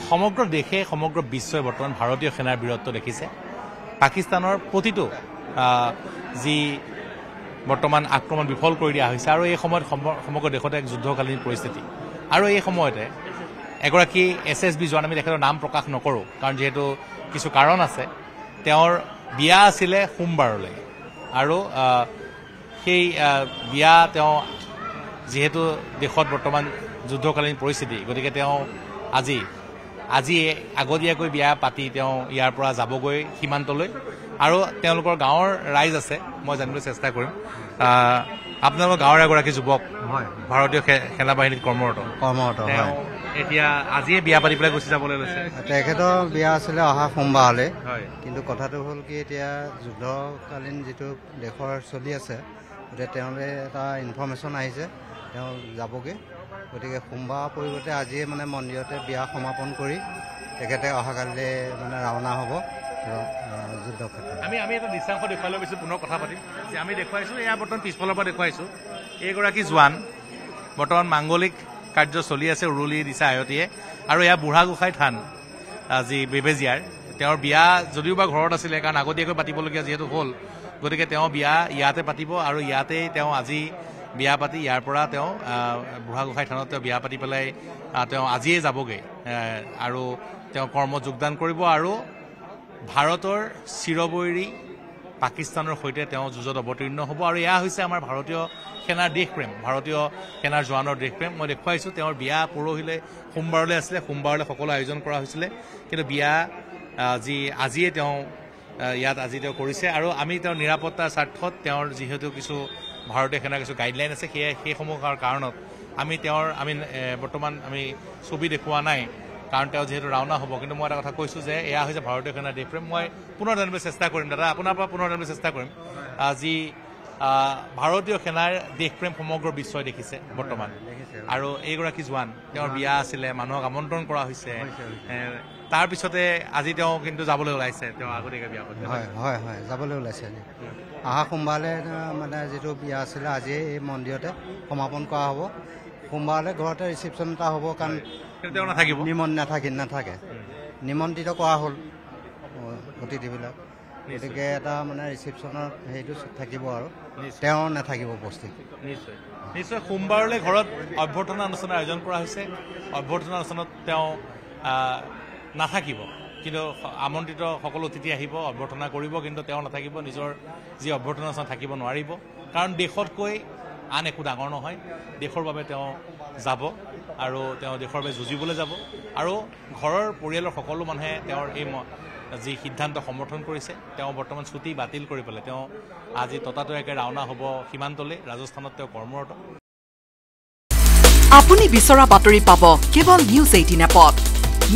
সমগ্ৰ দেশে সমগ্ৰ বিশ্বই বৰ্তমান ভাৰতীয় সেনাৰ বীৰত্ব দেখিছে পাকিস্তানৰ প্ৰতিটো যি বৰ্তমান আক্ৰমণ বিফল কৰি দিয়া হৈছে আৰু এই সময়ত সমগ্ৰ দেশতে এক যুদ্ধকালীন পৰিস্থিতি আৰু এই সময়তে এগৰাকী SSB জোৱান আমি তেখেতৰ নাম প্ৰকাশ নকৰোঁ কাৰণ যিহেতু কিছু কাৰণ আছে তেওঁৰ বিয়া আছিলে সোমবাৰলৈ আৰু সেই বিয়া তেওঁ যেহেতু দেশত বৰ্তমান যুদ্ধকালীন পৰিস্থিতি গতিকে তেওঁ আজি আগতীয়াকৈ বিয়া পাতি তেওঁ ইয়াৰ পৰা যাবগৈ সীমান্তলৈ আৰু তেওঁলোকৰ গাঁৱৰ ৰাইজ আছে মই জানিবলৈ চেষ্টা কৰিম আপোনালোকৰ গাঁৱৰ এগৰাকী যুৱক ভাৰতীয় সেনা বাহিনীত কৰ্মৰত এতিয়া আজিয়ে বিয়া পাতি পেলাই গুচি যাবলৈ লৈছে তেখেতৰ বিয়া আছিলে অহা সোমবাৰলৈ কিন্তু কথাটো হ'ল কি এতিয়া যুদ্ধকালীন যিটো দেশৰ চলি আছে গতিকে তেওঁলৈ এটা ইনফৰ্মেশ্যন আহিছে তেওঁ যাবগৈ গতিকে সোমবাৰৰ পৰিৱৰ্তে আজিয়ে মানে মন্দিৰতে বিয়া সমাপন কৰি তেখেতে অহাকালিলৈ মানে ৰাওনা হ'ব যুদ্ধক্ষেত্ৰত আমি এটা দৃশ্যাংশ দেখুৱাই লৈ বেছি পুনৰ কথা পাতিম যে আমি দেখুৱাইছোঁ এয়া বৰ্তমান পিছফালৰ পৰা দেখুৱাইছোঁ এইগৰাকী জোৱান বৰ্তমান মাংগলিক কাৰ্য চলি আছে উৰুলি দিছে আয়তীয়ে আৰু এয়া বুঢ়াগোসাঁই থান আজি বেবেজিয়াৰ তেওঁৰ বিয়া যদিও বা ঘৰত আছিলে কাৰণ আগতীয়াকৈ পাতিবলগীয়া যিহেতু হ'ল গতিকে তেওঁ বিয়া ইয়াতে পাতিব আৰু ইয়াতেই তেওঁ আজি বিয়া পাতি ইয়াৰ পৰা তেওঁ বুঢ়াগোসাঁই থানত তেওঁ বিয়া পাতি পেলাই তেওঁ আজিয়ে যাবগৈ আৰু তেওঁ কৰ্মত যোগদান কৰিব আৰু ভাৰতৰ চিৰবৈৰী পাকিস্তানৰ সৈতে তেওঁ যুঁজত অৱতীৰ্ণ হ'ব আৰু এয়া হৈছে আমাৰ ভাৰতীয় সেনাৰ দেশপ্ৰেম ভাৰতীয় সেনাৰ জোৱানৰ দেশপ্ৰেম মই দেখুৱাইছোঁ তেওঁৰ বিয়া পৰহিলৈ সোমবাৰলৈ আছিলে সোমবাৰলৈ সকলো আয়োজন কৰা হৈছিলে কিন্তু বিয়া আজিয়ে তেওঁ ইয়াত আজি তেওঁ কৰিছে আৰু আমি তেওঁৰ নিৰাপত্তাৰ স্বাৰ্থত তেওঁৰ যিহেতু কিছু ভাৰতীয় সেনাৰ কিছু গাইডলাইন আছে সেইসমূহৰ কাৰণত আমি বৰ্তমান আমি ছবি দেখুওৱা নাই কাৰণ তেওঁ যিহেতু ৰাওনা হ'ব কিন্তু মই এটা কথা কৈছোঁ যে এয়া হৈছে ভাৰতীয় সেনাৰ দেশপ্ৰেম মই পুনৰ জানিবলৈ চেষ্টা কৰিম দাদা আপোনাৰ পৰা পুনৰ জানিবলৈ চেষ্টা কৰিম আজি ভাৰতীয় সেনাৰ দেশপ্ৰেম সমগ্ৰ বিশ্বই দেখিছে বৰ্তমান আৰু এইগৰাকী জোৱান তেওঁৰ বিয়া আছিলে মানুহক আমন্ত্ৰণ কৰা হৈছে তাৰপিছতে আজি তেওঁ কিন্তু যাবলৈ ওলাইছে তেওঁ আগতীয়াকৈ বিয়া হয় যাবলৈ ওলাইছে অহা সোমবাৰলৈ মানে যিটো বিয়া আছিলে আজিয়ে এই মন্দিৰতে সমাপন কৰা হ'ব সোমবাৰলৈ ঘৰতে ৰিচিপশ্যন এটা হ'ব কাৰণ তেওঁ নাথাকিব নাথাকে নিমন্ত্ৰিত কৰা হ'ল অতিথিবিলাক গতিকে এটা মানে ৰিচিপশ্যনৰ হেৰিটো থাকিব আৰু তেওঁ নাথাকিব উপস্থিত নিশ্চয় সোমবাৰলৈ ঘৰত অভ্যৰ্থনা অনুষ্ঠানৰ আয়োজন কৰা হৈছে অভ্যৰ্থনা অনুষ্ঠানত তেওঁ নাথাকিব কিন্তু আমন্ত্ৰিত সকলো অতিথি আহিব অভ্যৰ্থনা কৰিব কিন্তু তেওঁ নাথাকিব নিজৰ যি অভ্যৰ্থনা অনুষ্ঠান থাকিব নোৱাৰিব কাৰণ দেশতকৈ আন একো ডাঙৰ নহয় দেশৰ বাবে তেওঁ যাব আৰু তেওঁ দেশৰ বাবে যুঁজিবলৈ যাব আৰু ঘৰৰ পৰিয়ালৰ সকলো মানুহে তেওঁৰ এই যি সিদ্ধান্ত সমৰ্থন কৰিছে তেওঁ বৰ্তমান ছুটি বাতিল কৰি পেলাই তেওঁ আজি ততাতৈয়াকৈ ৰাওনা হ'ব সীমান্তলৈ ৰাজস্থানত তেওঁ কৰ্মৰত আপুনি বিচৰা বাতৰি পাব কেৱল নিউজ 18 এপত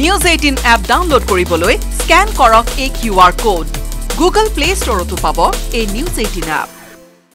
নিউজ 18 এপ ডাউনলোড কৰিবলৈ স্কেন কৰক এই QR কোড গুগল প্লে ষ্টৰতো পাব এই নিউজ 18 এপ